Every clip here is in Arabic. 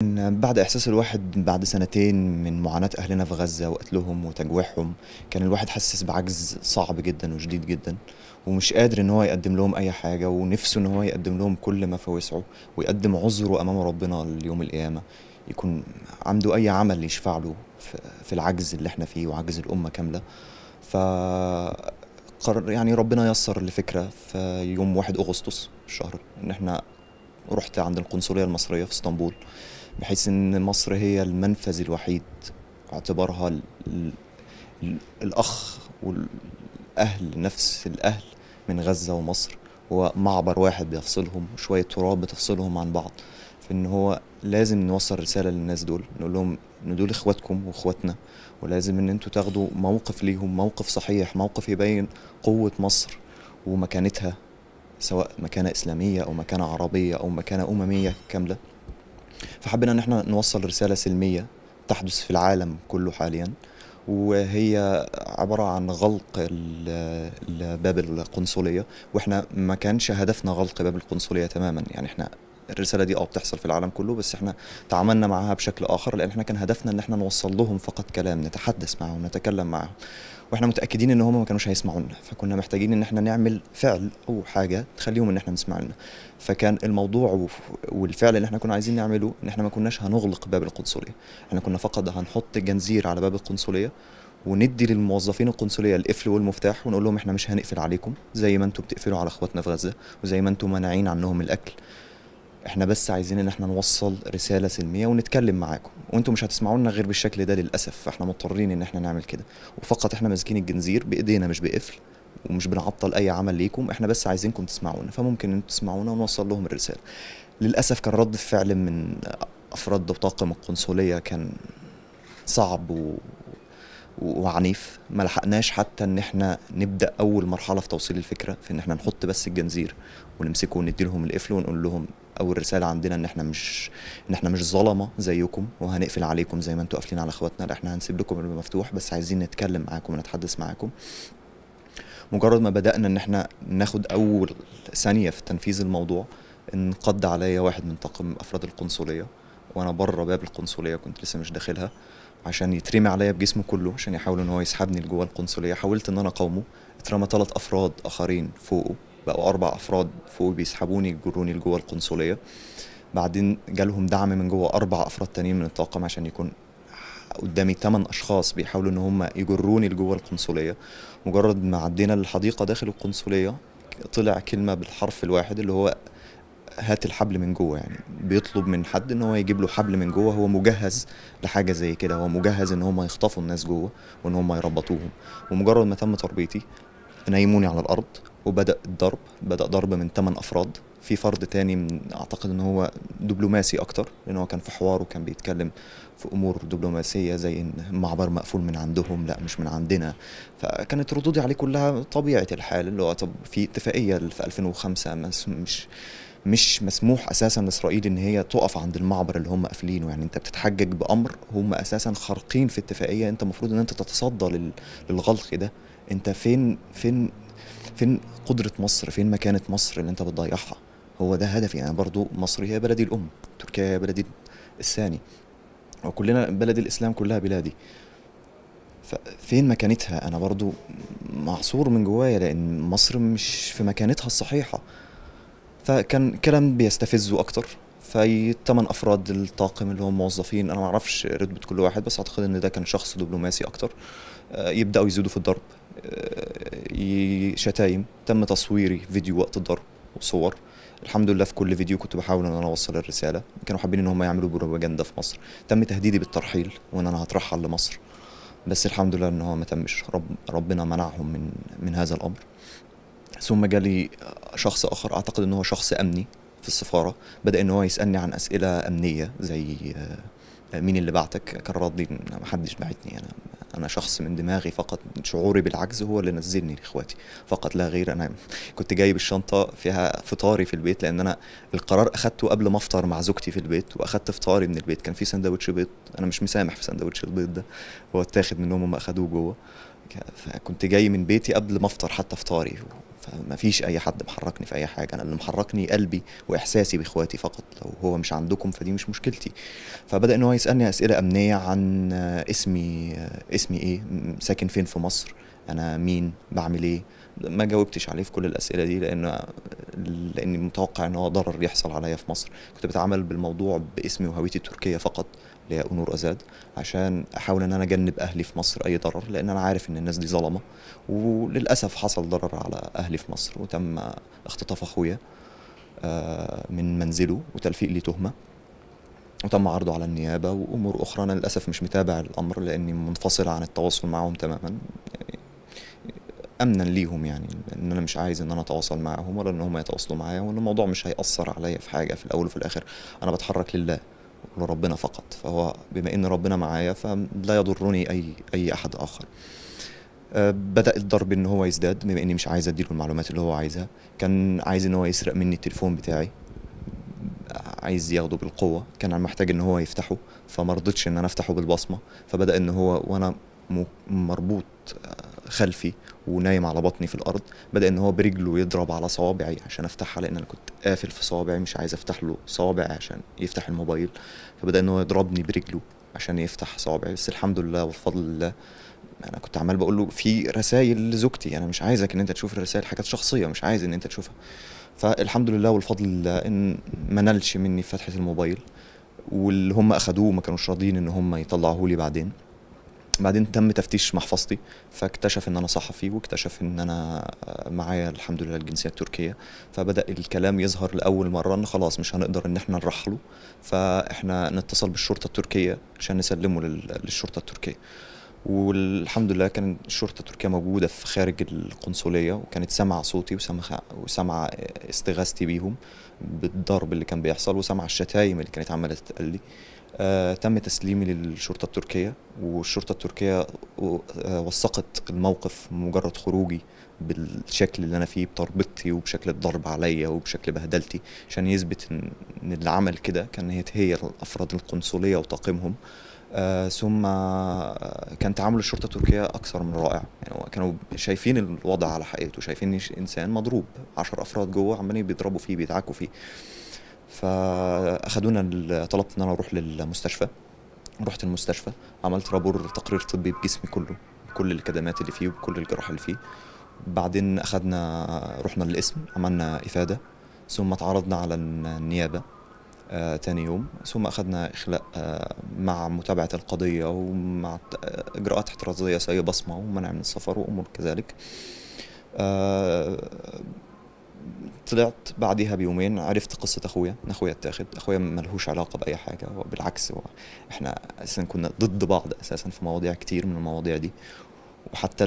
بعد إحساس الواحد بعد سنتين من معاناة أهلنا في غزة وقتلهم وتجويعهم، كان الواحد حاسس بعجز صعب جدا وشديد جدا، ومش قادر إن هو يقدم لهم أي حاجة، ونفسه إن هو يقدم لهم كل ما في وسعه، ويقدم عذره أمام ربنا ليوم القيامة، يكون عنده أي عمل يشفع له في العجز اللي احنا فيه وعجز الأمة كاملة. ف يعني ربنا يسر لفكرة في يوم 1 أغسطس الشهر إن احنا رحت عند القنصلية المصرية في اسطنبول، بحيث ان مصر هي المنفذ الوحيد، اعتبارها الاخ والاهل، نفس الاهل من غزة ومصر. هو معبر واحد بيفصلهم، وشوية تراب بتفصلهم عن بعض، فان هو لازم نوصل رسالة للناس دول، نقول لهم ان دول اخواتكم واخواتنا، ولازم ان انتوا تاخدوا موقف ليهم، موقف صحيح، موقف يبين قوة مصر ومكانتها، سواء مكانة إسلامية أو مكانة عربية أو مكانة أممية كاملة. فحبينا ان احنا نوصل رسالة سلمية تحدث في العالم كله حاليا، وهي عبارة عن غلق باب القنصلية. واحنا ما كانش هدفنا غلق باب القنصلية تماما، يعني احنا الرسالة دي بتحصل في العالم كله، بس احنا تعاملنا معاها بشكل آخر، لأن احنا كان هدفنا ان احنا نوصل لهم فقط كلام، نتحدث معهم، نتكلم معهم، واحنا متاكدين ان هم ما كانوش هيسمعوا لنا، فكنا محتاجين ان احنا نعمل فعل او حاجه تخليهم ان احنا نسمع لنا. فكان الموضوع والفعل اللي احنا كنا عايزين نعمله ان احنا ما كناش هنغلق باب القنصليه، احنا كنا فقط هنحط جنزير على باب القنصليه، وندي للموظفين القنصليه القفل والمفتاح، ونقول لهم احنا مش هنقفل عليكم زي ما انتم بتقفلوا على اخواتنا في غزه، وزي ما انتم مانعين عنهم الاكل. احنا بس عايزين ان احنا نوصل رسالة سلمية ونتكلم معاكم، وانتم مش هتسمعوا لنا غير بالشكل ده للأسف، فاحنا مضطرين ان احنا نعمل كده. وفقط احنا ماسكين الجنزير بايدينا مش بقفل، ومش بنعطل اي عمل ليكم، احنا بس عايزينكم تسمعونا، فممكن انتم تسمعونا ونوصل لهم الرسالة. للأسف كان رد الفعل من افراد طاقم القنصلية كان صعب وعنيف، ما لحقناش حتى ان احنا نبدا اول مرحله في توصيل الفكره، في ان احنا نحط بس الجنزير ونمسكه وندي لهم القفل، ونقول لهم اول رساله عندنا ان احنا مش ظلمه زيكم وهنقفل عليكم زي ما انتوا قافلين على اخواتنا، لا احنا هنسيب لكم الباب مفتوح، بس عايزين نتكلم معاكم ونتحدث معاكم. مجرد ما بدانا ان احنا ناخد اول ثانيه في تنفيذ الموضوع، انقض عليا واحد من طاقم افراد القنصليه، وانا بره باب القنصليه، كنت لسه مش داخلها، عشان يترمي عليا بجسمه كله عشان يحاول ان هو يسحبني لجوه القنصليه. حاولت ان انا اقاومه، اترمى 3 افراد اخرين فوقه، بقوا 4 افراد فوقه بيسحبوني يجروني لجوه القنصليه. بعدين جالهم دعم من جوه 4 افراد تانيين من الطاقم، عشان يكون قدامي 8 اشخاص بيحاولوا ان هم يجروني لجوه القنصليه. مجرد ما عدينا الحديقه داخل القنصليه، طلع كلمه بالحرف الواحد اللي هو هات الحبل من جوه، يعني بيطلب من حد ان هو يجيب له حبل من جوه، هو مجهز لحاجه زي كده، هو مجهز ان هم يخطفوا الناس جوه وان هم يربطوهم. ومجرد ما تم تربيتي، نيموني على الارض، وبدأ الضرب، بدأ ضرب من 8 افراد. في فرد تاني من اعتقد ان هو دبلوماسي اكتر، لان هو كان في حوار وكان بيتكلم في امور دبلوماسيه، زي ان المعبر مقفول من عندهم لا مش من عندنا. فكانت ردودي عليه كلها طبيعه الحال، اللي هو طب في اتفاقيه في 2005، مش مسموح اساسا لاسرائيل ان هي تقف عند المعبر اللي هم قافلينه، يعني انت بتتحجج بامر هم اساسا خارقين في اتفاقيه، انت المفروض ان انت تتصدى للغلق ده. انت فين قدرة مصر، فين مكانة مصر اللي انت بتضيعها؟ هو ده هدفي انا برضو، مصر هي بلدي الام، تركيا هي بلدي الثاني، وكلنا بلد الاسلام كلها بلادي. ففين مكانتها؟ انا برضو معصور من جوايا، لان مصر مش في مكانتها الصحيحة. فكان كلام بيستفزه اكتر. ال8 افراد الطاقم اللي هم موظفين، انا ما اعرفش رتبة كل واحد، بس اعتقد ان ده كان شخص دبلوماسي اكتر، يبداوا يزيدوا في الضرب، شتايم، تم تصويري فيديو وقت الضرب وصور. الحمد لله في كل فيديو كنت بحاول ان انا اوصل الرساله، كانوا حابين ان هم يعملوا بروباجندا في مصر. تم تهديدي بالترحيل وان انا هترحل لمصر، بس الحمد لله ان هو ما تمش، ربنا منعهم من هذا الامر. ثم جالي شخص اخر، اعتقد ان هو شخص امني في السفاره، بدا ان هو يسالني عن اسئله امنيه، زي مين اللي بعتك؟ كان ردي إن محدش بعتني، انا شخص من دماغي فقط، شعوري بالعجز هو اللي نزلني لاخواتي فقط لا غير. انا كنت جايب الشنطه فيها فطاري في البيت، لان انا القرار اخدته قبل ما افطر مع زوجتي في البيت، واخدت فطاري من البيت، كان في سندوتش بيض، انا مش مسامح في سندوتش البيض ده، هو اتاخد منهم، هم اخدوه جوه. فكنت جاي من بيتي قبل ما افطر حتى فطاري، فما فيش اي حد محركني في اي حاجه، انا اللي محركني قلبي واحساسي باخواتي فقط. لو هو مش عندكم فدي مش مشكلتي. فبدا ان هو يسالني اسئله امنيه عن اسمي ايه، ساكن فين في مصر، انا مين، بعمل ايه. ما جاوبتش عليه في كل الاسئله دي لاني متوقع ان هو ضرر يحصل عليا في مصر. كنت بتعامل بالموضوع باسمي وهويتي التركيه فقط، اللي هي أنور أزاد، عشان أحاول إن أنا أجنب أهلي في مصر أي ضرر، لأن أنا عارف إن الناس دي ظلمة. وللأسف حصل ضرر على أهلي في مصر، وتم اختطاف أخويا من منزله وتلفيق لي تهمة، وتم عرضه على النيابة وأمور أخرى. أنا للأسف مش متابع الأمر لأني منفصل عن التواصل معهم تماما، يعني أمنا ليهم، يعني إن أنا مش عايز إن أنا أتواصل معهم ولا إن هم يتواصلوا معايا، وإن الموضوع مش هيأثر عليا في حاجة. في الأول وفي الآخر أنا بتحرك لله ولربنا فقط، فهو بما ان ربنا معايا فلا يضرني اي احد اخر. بدأ الضرب ان هو يزداد، بما اني مش عايز اديله المعلومات اللي هو عايزها. كان عايز ان هو يسرق مني التليفون بتاعي، عايز ياخده بالقوة، كان محتاج ان هو يفتحه، فما رضيتش ان انا افتحه بالبصمة. فبدأ ان هو وانا مربوط خلفي ونايم على بطني في الارض، بدأ ان هو برجله يضرب على صوابعي عشان افتحها، لان انا كنت قافل في صوابعي، مش عايز افتح له صوابعي عشان يفتح الموبايل. فبدأ ان هو يضربني برجله عشان يفتح صوابعي. بس الحمد لله وبفضل الله، انا كنت عمال بقول له في رسائل لزوجتي، انا مش عايزك ان انت تشوف الرسائل، حاجات شخصيه مش عايز ان انت تشوفها. فالحمد لله والفضل لله ان ما نالش مني فتحه الموبايل، واللي هم اخدوه ما كانوش راضيين ان هم يطلعوه لي. بعدين تم تفتيش محفظتي، فاكتشف ان انا صحفي، واكتشف ان انا معايا الحمد لله الجنسيه التركيه. فبدا الكلام يظهر لاول مره ان خلاص مش هنقدر ان احنا نرحله، فاحنا نتصل بالشرطه التركيه عشان نسلمه للشرطه التركيه. والحمد لله كان الشرطه التركيه موجوده في خارج القنصليه، وكانت سامعه صوتي وسامعه استغاثتي بيهم بالضرب اللي كان بيحصل، وسامعه الشتايم اللي كانت عماله تتقال. تم تسليمي للشرطة التركية، والشرطة التركية وثقت الموقف مجرد خروجي بالشكل اللي أنا فيه، بتربطتي وبشكل الضرب عليا وبشكل بهدلتي، عشان يثبت إن اللي عمل كده هي أفراد القنصلية وطاقمهم. ثم كان تعامل الشرطة التركية أكثر من رائع، يعني كانوا شايفين الوضع على حقيقته، شايفين إنسان مضروب، 10 أفراد جوه عمالين بيضربوا فيه بيدعكوا فيه. فاخدونا، طلبت ان انا اروح للمستشفى. رحت المستشفى، عملت تقرير طبي بجسمي كله، بكل الكدمات اللي فيه وبكل الجراح اللي فيه. بعدين رحنا للقسم، عملنا افاده، ثم تعرضنا على النيابه تاني يوم، ثم اخدنا اخلاء مع متابعه القضيه ومع اجراءات احترازيه زي بصمه ومنع من السفر وامور كذلك. طلعت بعديها بيومين عرفت قصة أخويا، إن أخويا اتاخد. أخويا ملهوش علاقة بأي حاجة، هو بالعكس، إحنا أساسا كنا ضد بعض أساسا في مواضيع كتير من المواضيع دي. وحتى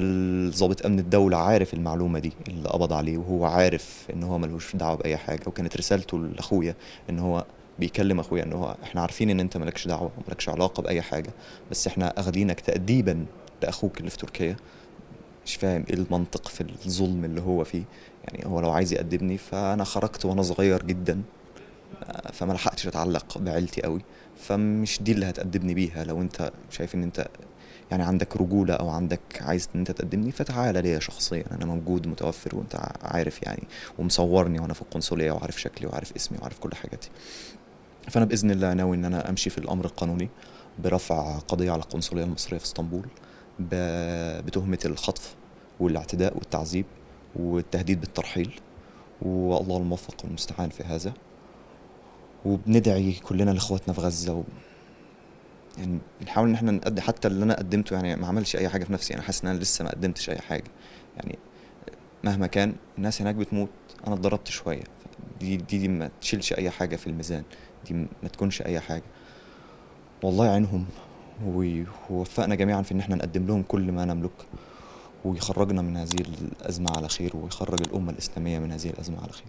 ضابط أمن الدولة عارف المعلومة دي اللي قبض عليه، وهو عارف إن هو ملهوش دعوة بأي حاجة. وكانت رسالته لأخويا إن هو بيكلم أخويا إن هو إحنا عارفين إن أنت مالكش دعوة ومالكش علاقة بأي حاجة، بس إحنا أخدينك تأديبا لأخوك اللي في تركيا. مش فاهم ايه المنطق في الظلم اللي هو فيه. يعني هو لو عايز يأدبني، فانا خرجت وانا صغير جدا، فما لحقتش اتعلق بعيلتي قوي، فمش دي اللي هتأدبني بيها. لو انت شايف ان انت يعني عندك رجولة او عندك عايز ان انت تقدمني، فتعالى ليا شخصيا، انا موجود متوفر، وانت عارف يعني، ومصورني وانا في القنصلية، وعارف شكلي وعارف اسمي وعارف كل حاجاتي. فانا باذن الله ناوي ان انا امشي في الامر القانوني برفع قضية على القنصلية المصرية في اسطنبول بتهمة الخطف والاعتداء والتعذيب والتهديد بالترحيل، والله الموفق والمستعان في هذا. وبندعي كلنا لاخواتنا في غزة يعني بنحاول ان احنا نقدم. حتى اللي انا قدمته يعني ما عملش اي حاجة في نفسي، انا حاسس ان انا لسه ما قدمتش اي حاجة. يعني مهما كان الناس هناك بتموت، انا اتضربت شوية، دي ما تشيلش اي حاجة في الميزان، دي ما تكونش اي حاجة. والله يعينهم ووفقنا جميعا في ان احنا نقدم لهم كل ما نملك، ويخرجنا من هذه الأزمة على خير، ويخرج الأمة الإسلامية من هذه الأزمة على خير.